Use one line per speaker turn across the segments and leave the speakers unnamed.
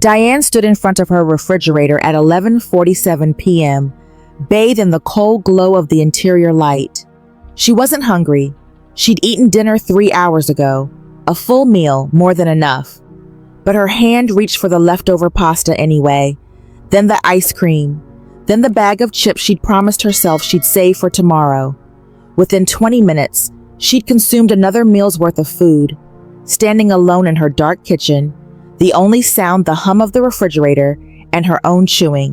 Diane stood in front of her refrigerator at 11:47 p.m., bathed in the cold glow of the interior light. She wasn't hungry. She'd eaten dinner 3 hours ago, a full meal, more than enough. But her hand reached for the leftover pasta anyway, then the ice cream, then the bag of chips she'd promised herself she'd save for tomorrow. Within 20 minutes, she'd consumed another meal's worth of food, standing alone in her dark kitchen, the only sound the hum of the refrigerator and her own chewing.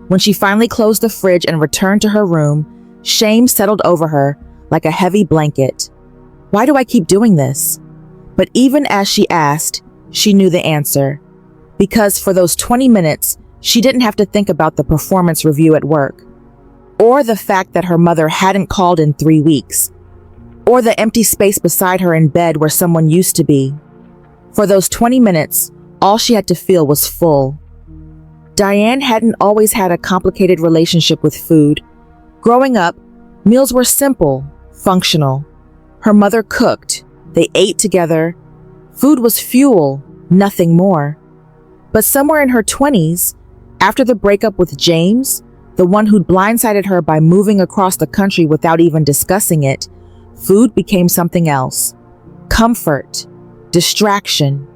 When she finally closed the fridge and returned to her room, shame settled over her like a heavy blanket. Why do I keep doing this? But even as she asked, she knew the answer. Because for those 20 minutes, she didn't have to think about the performance review at work, or the fact that her mother hadn't called in 3 weeks, or the empty space beside her in bed where someone used to be. For those 20 minutes, all she had to feel was full. Diane hadn't always had a complicated relationship with food. Growing up, meals were simple, functional. Her mother cooked, they ate together. Food was fuel, nothing more. But somewhere in her 20s, after the breakup with James, the one who'd blindsided her by moving across the country without even discussing it, food became something else. Comfort, distraction,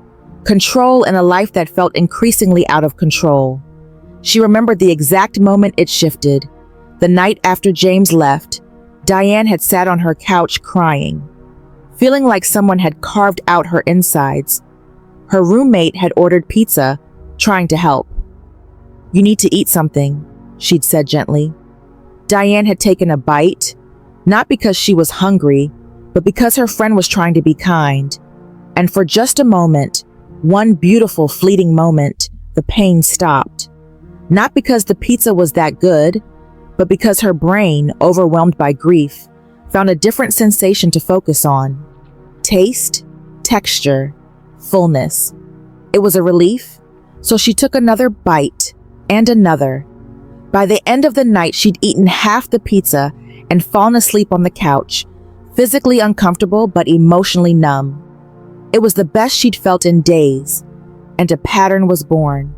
control in a life that felt increasingly out of control. She remembered the exact moment it shifted. The night after James left, Diane had sat on her couch crying, feeling like someone had carved out her insides. Her roommate had ordered pizza, trying to help. "You need to eat something," she'd said gently. Diane had taken a bite, not because she was hungry, but because her friend was trying to be kind. And for just a moment, one beautiful fleeting moment, the pain stopped. Not because the pizza was that good, but because her brain, overwhelmed by grief, found a different sensation to focus on. Taste, texture, fullness. It was a relief, so she took another bite and another. By the end of the night, she'd eaten half the pizza and fallen asleep on the couch, physically uncomfortable but emotionally numb. It was the best she'd felt in days, and a pattern was born.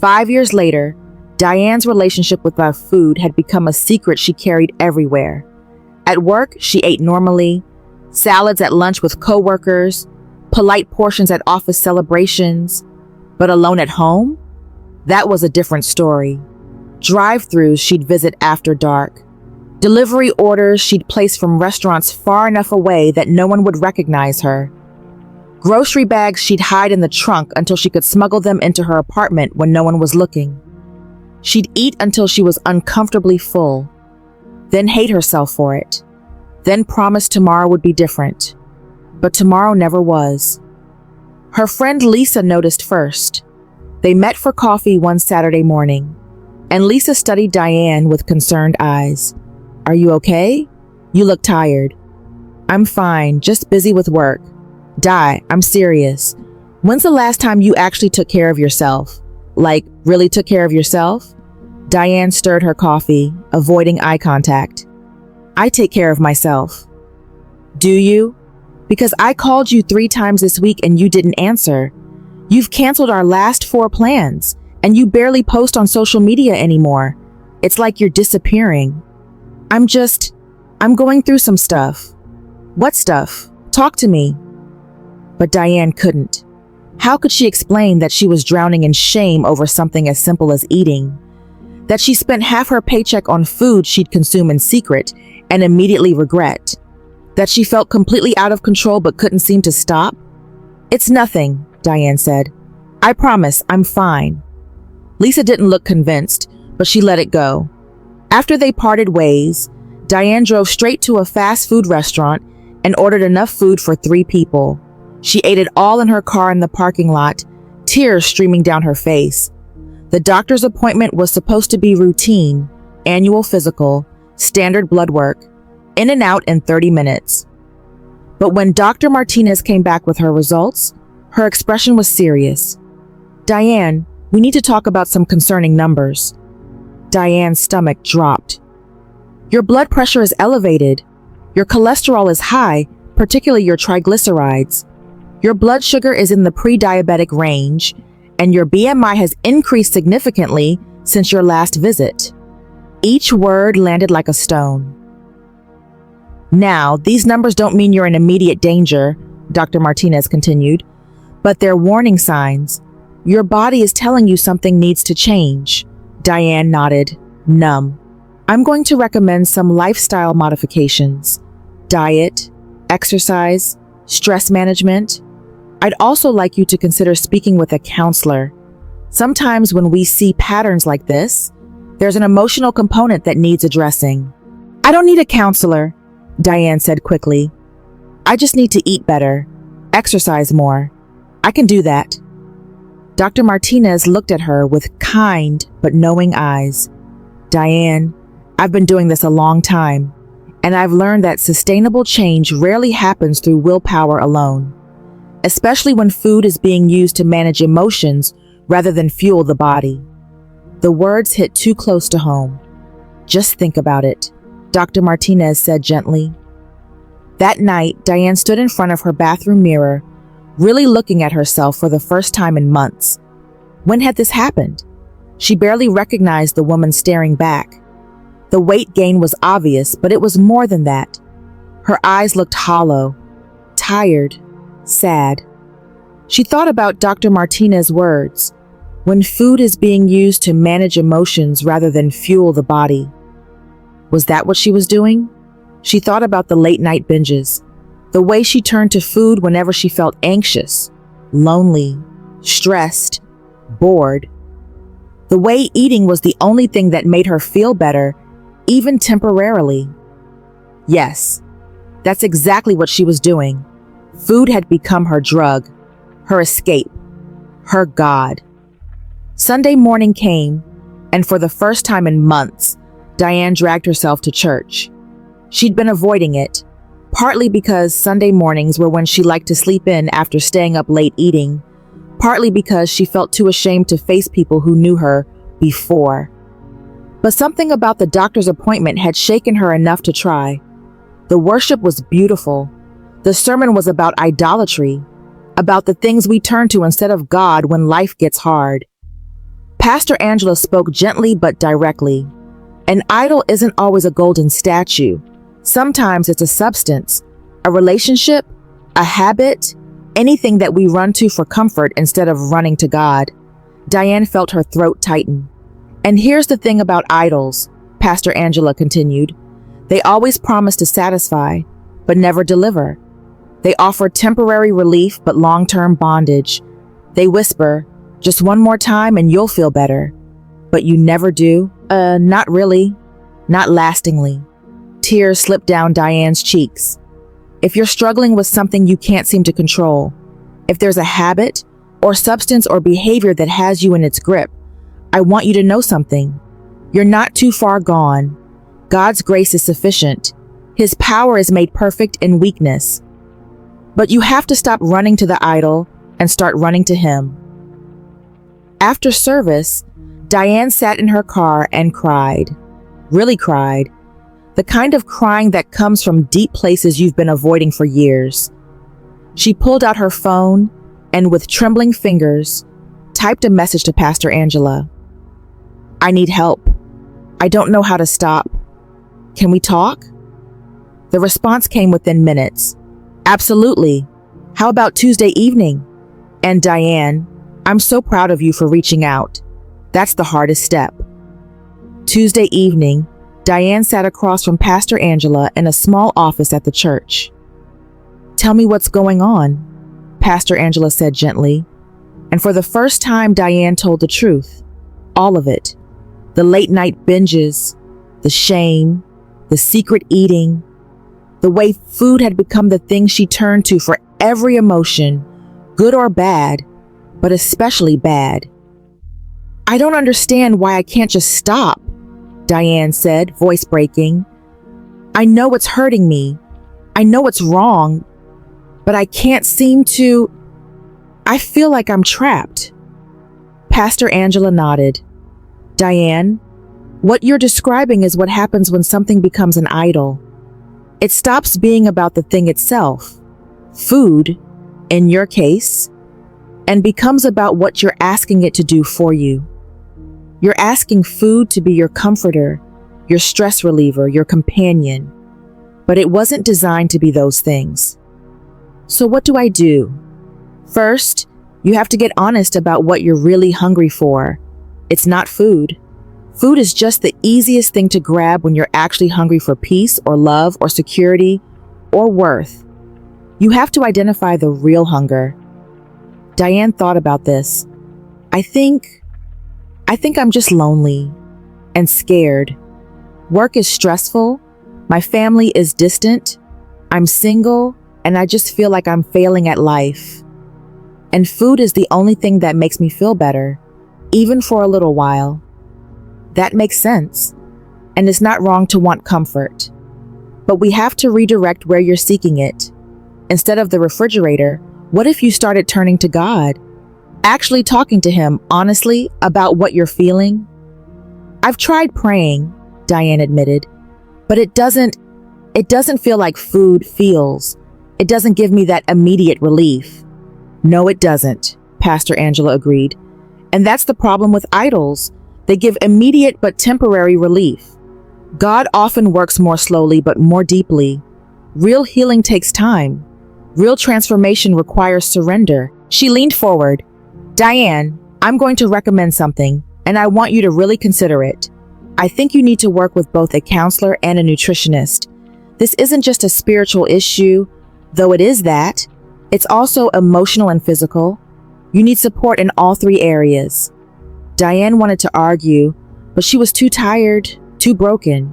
5 years later, Diane's relationship with our food had become a secret she carried everywhere. At work, she ate normally, salads at lunch with coworkers, polite portions at office celebrations, but alone at home? That was a different story. Drive-thrus she'd visit after dark. Delivery orders she'd place from restaurants far enough away that no one would recognize her. Grocery bags she'd hide in the trunk until she could smuggle them into her apartment when no one was looking. She'd eat until she was uncomfortably full, then hate herself for it, then promise tomorrow would be different. But tomorrow never was. Her friend Lisa noticed first. They met for coffee one Saturday morning, and Lisa studied Diane with concerned eyes. "Are you okay? You look tired." "I'm fine, just busy with work." "Di, I'm serious. When's the last time you actually took care of yourself? Like, really took care of yourself?" Diane stirred her coffee, avoiding eye contact. "I take care of myself." "Do you? Because I called you 3 times this week and you didn't answer. You've canceled our last 4 plans, and you barely post on social media anymore. It's like you're disappearing." I'm going through some stuff." "What stuff? Talk to me." But Diane couldn't. How could she explain that she was drowning in shame over something as simple as eating? That she spent half her paycheck on food she'd consume in secret and immediately regret? That she felt completely out of control but couldn't seem to stop? "It's nothing," Diane said. "I promise, I'm fine." Lisa didn't look convinced, but she let it go. After they parted ways, Diane drove straight to a fast food restaurant and ordered enough food for 3 people. She ate it all in her car in the parking lot, tears streaming down her face. The doctor's appointment was supposed to be routine, annual physical, standard blood work, in and out in 30 minutes. But when Dr. Martinez came back with her results, her expression was serious. "Diane, we need to talk about some concerning numbers." Diane's stomach dropped. "Your blood pressure is elevated. Your cholesterol is high, particularly your triglycerides. Your blood sugar is in the pre-diabetic range, and your BMI has increased significantly since your last visit." Each word landed like a stone. "Now, these numbers don't mean you're in immediate danger," Dr. Martinez continued, "but they're warning signs. Your body is telling you something needs to change." Diane nodded, numb. "I'm going to recommend some lifestyle modifications. Diet, exercise, stress management. I'd also like you to consider speaking with a counselor. Sometimes when we see patterns like this, there's an emotional component that needs addressing." "I don't need a counselor," Diane said quickly. "I just need to eat better, exercise more. I can do that." Dr. Martinez looked at her with kind but knowing eyes. "Diane, I've been doing this a long time, and I've learned that sustainable change rarely happens through willpower alone, especially when food is being used to manage emotions rather than fuel the body." The words hit too close to home. "Just think about it," Dr. Martinez said gently. That night, Diane stood in front of her bathroom mirror, really looking at herself for the first time in months. When had this happened? She barely recognized the woman staring back. The weight gain was obvious, but it was more than that. Her eyes looked hollow, tired, sad. She thought about Dr. Martinez's words, "When food is being used to manage emotions rather than fuel the body." Was that what she was doing? She thought about the late-night binges, the way she turned to food whenever she felt anxious, lonely, stressed, bored. The way eating was the only thing that made her feel better, even temporarily. Yes, that's exactly what she was doing. Food had become her drug, her escape, her God. Sunday morning came, and for the first time in months, Diane dragged herself to church. She'd been avoiding it, partly because Sunday mornings were when she liked to sleep in after staying up late eating, partly because she felt too ashamed to face people who knew her before. But something about the doctor's appointment had shaken her enough to try. The worship was beautiful. The sermon was about idolatry, about the things we turn to instead of God when life gets hard. Pastor Angela spoke gently but directly. An idol isn't always a golden statue. Sometimes it's a substance, a relationship, a habit, anything that we run to for comfort instead of running to God. Diane felt her throat tighten. "And here's the thing about idols," Pastor Angela continued. "They always promise to satisfy, but never deliver. They offer temporary relief but long-term bondage. They whisper, 'Just one more time and you'll feel better.' But you never do. Not really. Not lastingly." Tears slipped down Diane's cheeks. If you're struggling with something you can't seem to control, if there's a habit or substance or behavior that has you in its grip, I want you to know something. You're not too far gone. God's grace is sufficient. His power is made perfect in weakness. But you have to stop running to the idol and start running to Him. After service, Diane sat in her car and cried. Really cried. The kind of crying that comes from deep places you've been avoiding for years. She pulled out her phone and with trembling fingers, typed a message to Pastor Angela. "I need help. I don't know how to stop. Can we talk?" The response came within minutes. "Absolutely. How about Tuesday evening?" And Diane, "I'm so proud of you for reaching out. That's the hardest step." Tuesday evening, Diane sat across from Pastor Angela in a small office at the church. "Tell me what's going on," Pastor Angela said gently. And for the first time, Diane told the truth. All of it. The late night binges, the shame, the secret eating, the way food had become the thing she turned to for every emotion, good or bad, but especially bad. "I don't understand why I can't just stop," Diane said, voice breaking. "I know it's hurting me. I know it's wrong, but I can't seem to. I feel like I'm trapped." Pastor Angela nodded. "Diane, what you're describing is what happens when something becomes an idol. It stops being about the thing itself, food, in your case, and becomes about what you're asking it to do for you. You're asking food to be your comforter, your stress reliever, your companion, but it wasn't designed to be those things. So what do I do? First, you have to get honest about what you're really hungry for. It's not food. Food is just the easiest thing to grab when you're actually hungry for peace or love or security or worth. You have to identify the real hunger. Diane thought about this. I think I'm just lonely and scared. Work is stressful. My family is distant. I'm single, and I just feel like I'm failing at life. And food is the only thing that makes me feel better, even for a little while. That makes sense, and it's not wrong to want comfort. But we have to redirect where you're seeking it. Instead of the refrigerator, what if you started turning to God? Actually talking to Him honestly about what you're feeling? I've tried praying, Diane admitted, but it doesn't feel like food feels. It doesn't give me that immediate relief. No, it doesn't, Pastor Angela agreed. And that's the problem with idols. They give immediate but temporary relief. God often works more slowly but more deeply. Real healing takes time. Real transformation requires surrender. She leaned forward. Diane, I'm going to recommend something, and I want you to really consider it. I think you need to work with both a counselor and a nutritionist. This isn't just a spiritual issue, though it is that. It's also emotional and physical. You need support in all three areas. Diane wanted to argue, but she was too tired, too broken.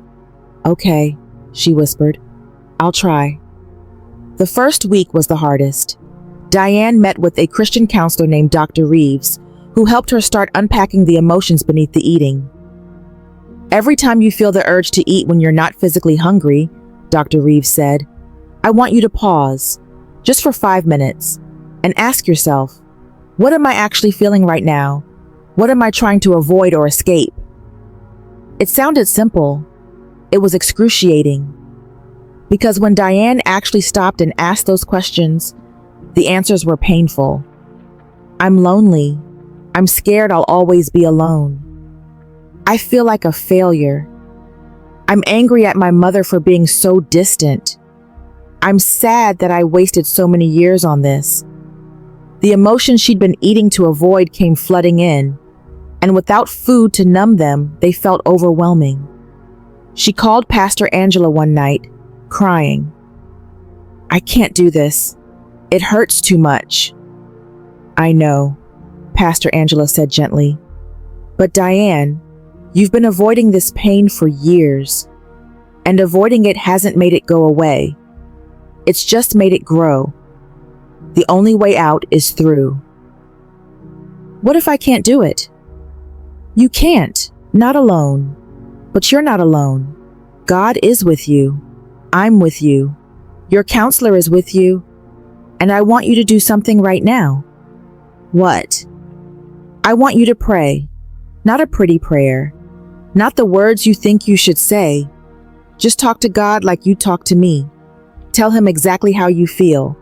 Okay, she whispered. I'll try. The first week was the hardest. Diane met with a Christian counselor named Dr. Reeves, who helped her start unpacking the emotions beneath the eating. Every time you feel the urge to eat when you're not physically hungry, Dr. Reeves said, I want you to pause, just for 5 minutes, and ask yourself, what am I actually feeling right now? What am I trying to avoid or escape? It sounded simple. It was excruciating. Because when Diane actually stopped and asked those questions, the answers were painful. I'm lonely. I'm scared I'll always be alone. I feel like a failure. I'm angry at my mother for being so distant. I'm sad that I wasted so many years on this. The emotions she'd been eating to avoid came flooding in, and without food to numb them, they felt overwhelming. She called Pastor Angela one night, crying. I can't do this. It hurts too much. I know, Pastor Angela said gently. But Diane, you've been avoiding this pain for years, and avoiding it hasn't made it go away. It's just made it grow. The only way out is through. What if I can't do it? You can't, not alone. But you're not alone. God is with you. I'm with you. Your counselor is with you. And I want you to do something right now. What? I want you to pray. Not a pretty prayer. Not the words you think you should say. Just talk to God like you talk to me. Tell Him exactly how you feel.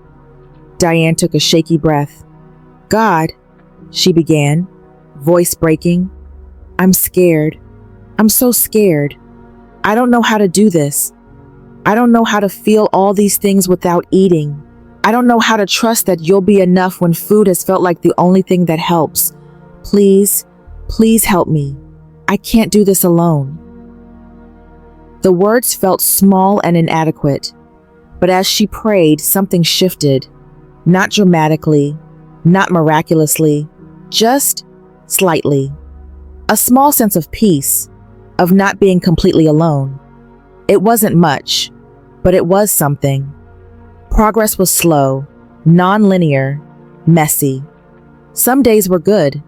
Diane took a shaky breath. God, she began, voice breaking. I'm scared. I'm so scared. I don't know how to do this. I don't know how to feel all these things without eating. I don't know how to trust that you'll be enough when food has felt like the only thing that helps. Please, please help me. I can't do this alone. The words felt small and inadequate, but as she prayed, something shifted. Not dramatically, not miraculously, just slightly. A small sense of peace, of not being completely alone. It wasn't much, but it was something. Progress was slow, non-linear, messy. Some days were good.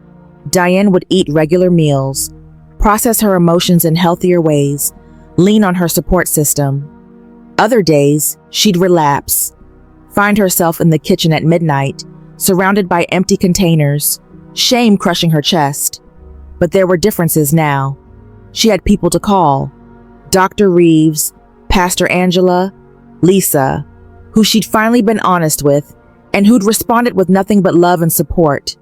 Diane would eat regular meals, process her emotions in healthier ways, lean on her support system. Other days, she'd relapse, find herself in the kitchen at midnight, surrounded by empty containers, shame crushing her chest. But there were differences now. She had people to call. Dr. Reeves, Pastor Angela, Lisa, who she'd finally been honest with, and who'd responded with nothing but love and support.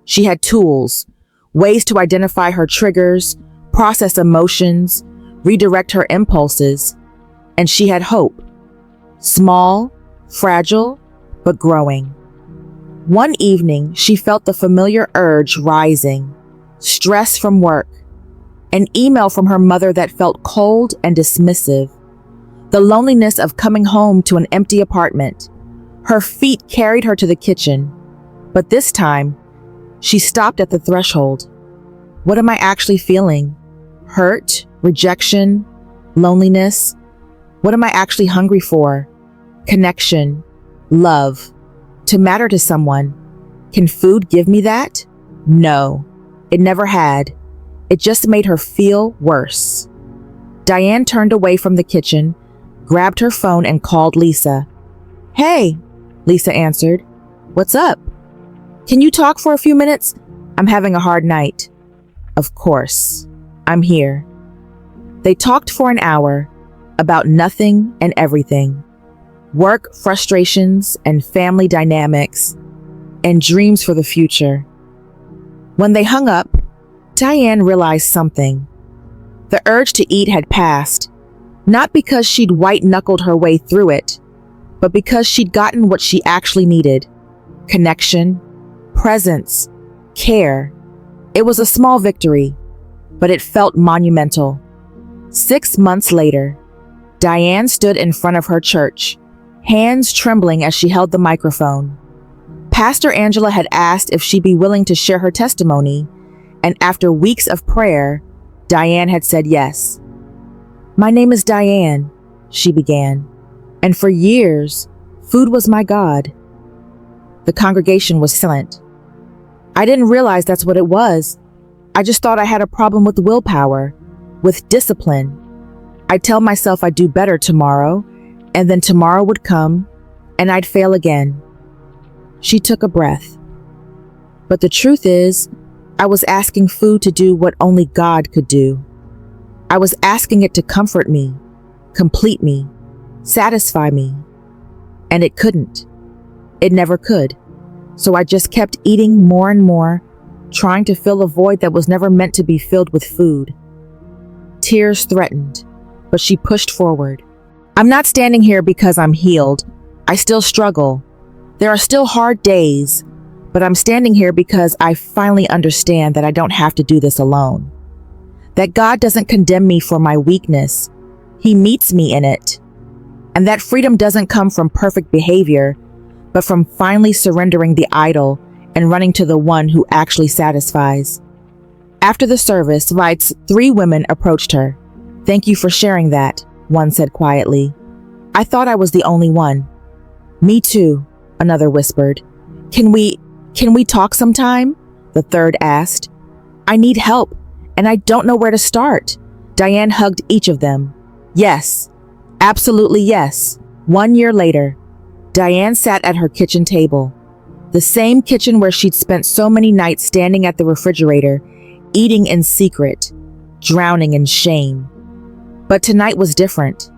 She had tools, ways to identify her triggers, process emotions, redirect her impulses, and she had hope. Small, fragile, but growing. One evening, she felt the familiar urge rising, stress from work, an email from her mother that felt cold and dismissive, the loneliness of coming home to an empty apartment. Her feet carried her to the kitchen, but this time, she stopped at the threshold. What am I actually feeling? Hurt, rejection, loneliness? What am I actually hungry for? Connection, love, to matter to someone. Can food give me that? No, it never had. It just made her feel worse. Diane turned away from the kitchen, grabbed her phone and called Lisa. "Hey," Lisa answered. "What's up? Can you talk for a few minutes? I'm having a hard night." "Of course. I'm here." They talked for an hour about nothing and everything. Work frustrations and family dynamics and dreams for the future. When they hung up, Diane realized something. The urge to eat had passed, not because she'd white-knuckled her way through it, but because she'd gotten what she actually needed: connection, presence, care. It was a small victory, but it felt monumental. 6 months later, Diane stood in front of her church, hands trembling as she held the microphone. Pastor Angela had asked if she'd be willing to share her testimony, and after weeks of prayer, Diane had said yes. "My name is Diane," she began, "and for years, food was my God." The congregation was silent. "I didn't realize that's what it was. I just thought I had a problem with willpower, with discipline. I'd tell myself I'd do better tomorrow, and then tomorrow would come, and I'd fail again." She took a breath. "But the truth is, I was asking food to do what only God could do. I was asking it to comfort me, complete me, satisfy me. And it couldn't. It never could. So I just kept eating more and more, trying to fill a void that was never meant to be filled with food." Tears threatened, but she pushed forward. "I'm not standing here because I'm healed. I still struggle. There are still hard days, but I'm standing here because I finally understand that I don't have to do this alone. That God doesn't condemn me for my weakness. He meets me in it. And that freedom doesn't come from perfect behavior, but from finally surrendering the idol and running to the one who actually satisfies." After the service, Light's 3 women approached her. "Thank you for sharing that," one said quietly. "I thought I was the only one." "Me too," another whispered. Can we talk sometime?" the third asked. "I need help, and I don't know where to start." Diane hugged each of them. "Yes, absolutely yes." 1 year later, Diane sat at her kitchen table, the same kitchen where she'd spent so many nights standing at the refrigerator, eating in secret, drowning in shame. But tonight was different.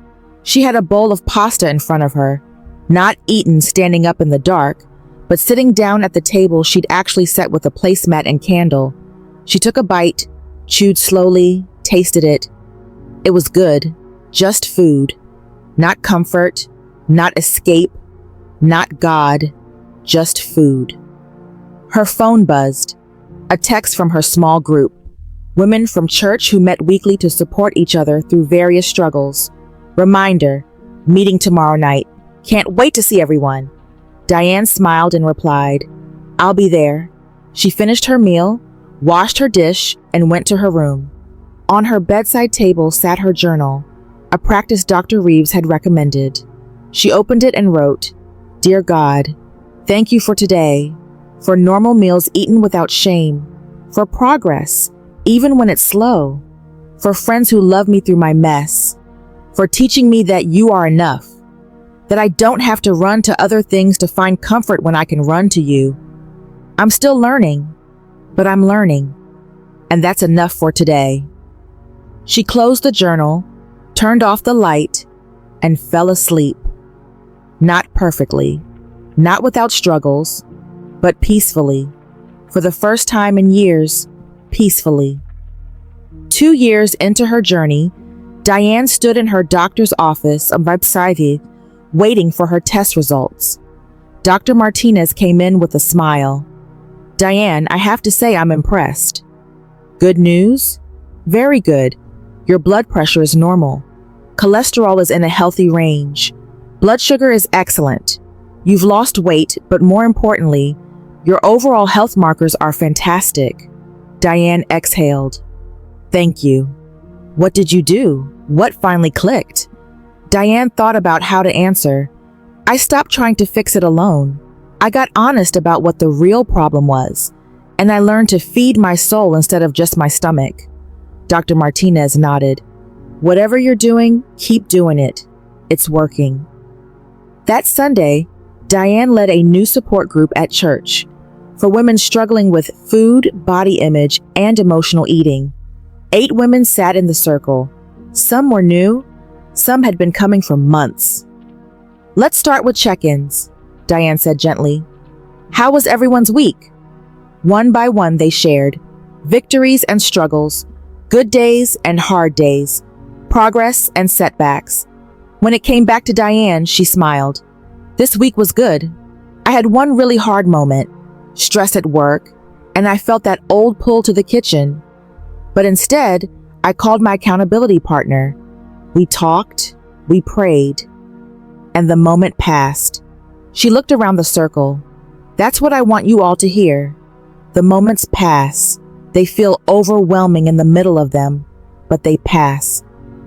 She had a bowl of pasta in front of her, not eaten standing up in the dark, but sitting down at the table she'd actually set with a placemat and candle. She took a bite, chewed slowly, tasted it. It was good, just food, not comfort, not escape, not God, just food. Her phone buzzed, a text from her small group, women from church who met weekly to support each other through various struggles. Reminder, meeting tomorrow night. Can't wait to see everyone. Diane smiled and replied, "I'll be there." She finished her meal, washed her dish, and went to her room. On her bedside table sat her journal, a practice Dr. Reeves had recommended. She opened it and wrote, "Dear God, thank you for today, for normal meals eaten without shame, for progress, even when it's slow, for friends who love me through my mess, for teaching me that you are enough, that I don't have to run to other things to find comfort when I can run to you. I'm still learning, but I'm learning, and that's enough for today." She closed the journal, turned off the light, and fell asleep. Not perfectly, Not without struggles, but peacefully. For the first time in years, peacefully. 2 years into her journey, Diane stood in her doctor's office on Website waiting for her test results. Dr. Martinez came in with a smile. "Diane, I have to say I'm impressed." "Good news?" "Very good. Your blood pressure is normal. Cholesterol is in a healthy range. Blood sugar is excellent. You've lost weight, but more importantly, your overall health markers are fantastic." Diane exhaled. "Thank you." "What did you do? What finally clicked?" Diane thought about how to answer. "I stopped trying to fix it alone. I got honest about what the real problem was, and I learned to feed my soul instead of just my stomach." Dr. Martinez nodded. "Whatever you're doing, keep doing it. It's working." That Sunday, Diane led a new support group at church for women struggling with food, body image, and emotional eating. 8 women sat in the circle. Some were new, some had been coming for months. "Let's start with check-ins," Diane said gently. "How was everyone's week?" One by one they shared victories and struggles, good days and hard days, progress and setbacks. When it came back to Diane, she smiled. "This week was good. I had one really hard moment, stress at work, and I felt that old pull to the kitchen. But instead, I called my accountability partner. We talked, we prayed, and the moment passed." She looked around the circle. "That's what I want you all to hear. The moments pass. They feel overwhelming in the middle of them, but they pass.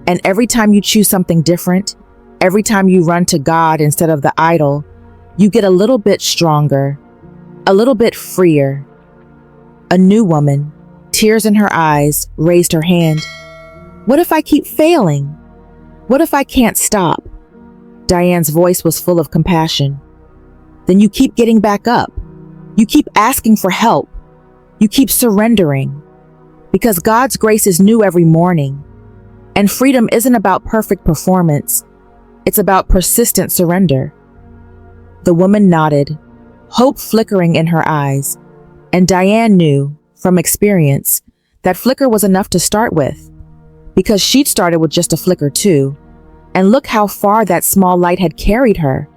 And every time you choose something different, every time you run to God instead of the idol, you get a little bit stronger, a little bit freer." A new woman, tears in her eyes, raised her hand. "What if I keep failing? What if I can't stop?" Diane's voice was full of compassion. "Then you keep getting back up. You keep asking for help. You keep surrendering. Because God's grace is new every morning. And freedom isn't about perfect performance. It's about persistent surrender." The woman nodded, hope flickering in her eyes, and Diane knew, from experience, that flicker was enough to start with, because she'd started with just a flicker too, and look how far that small light had carried her.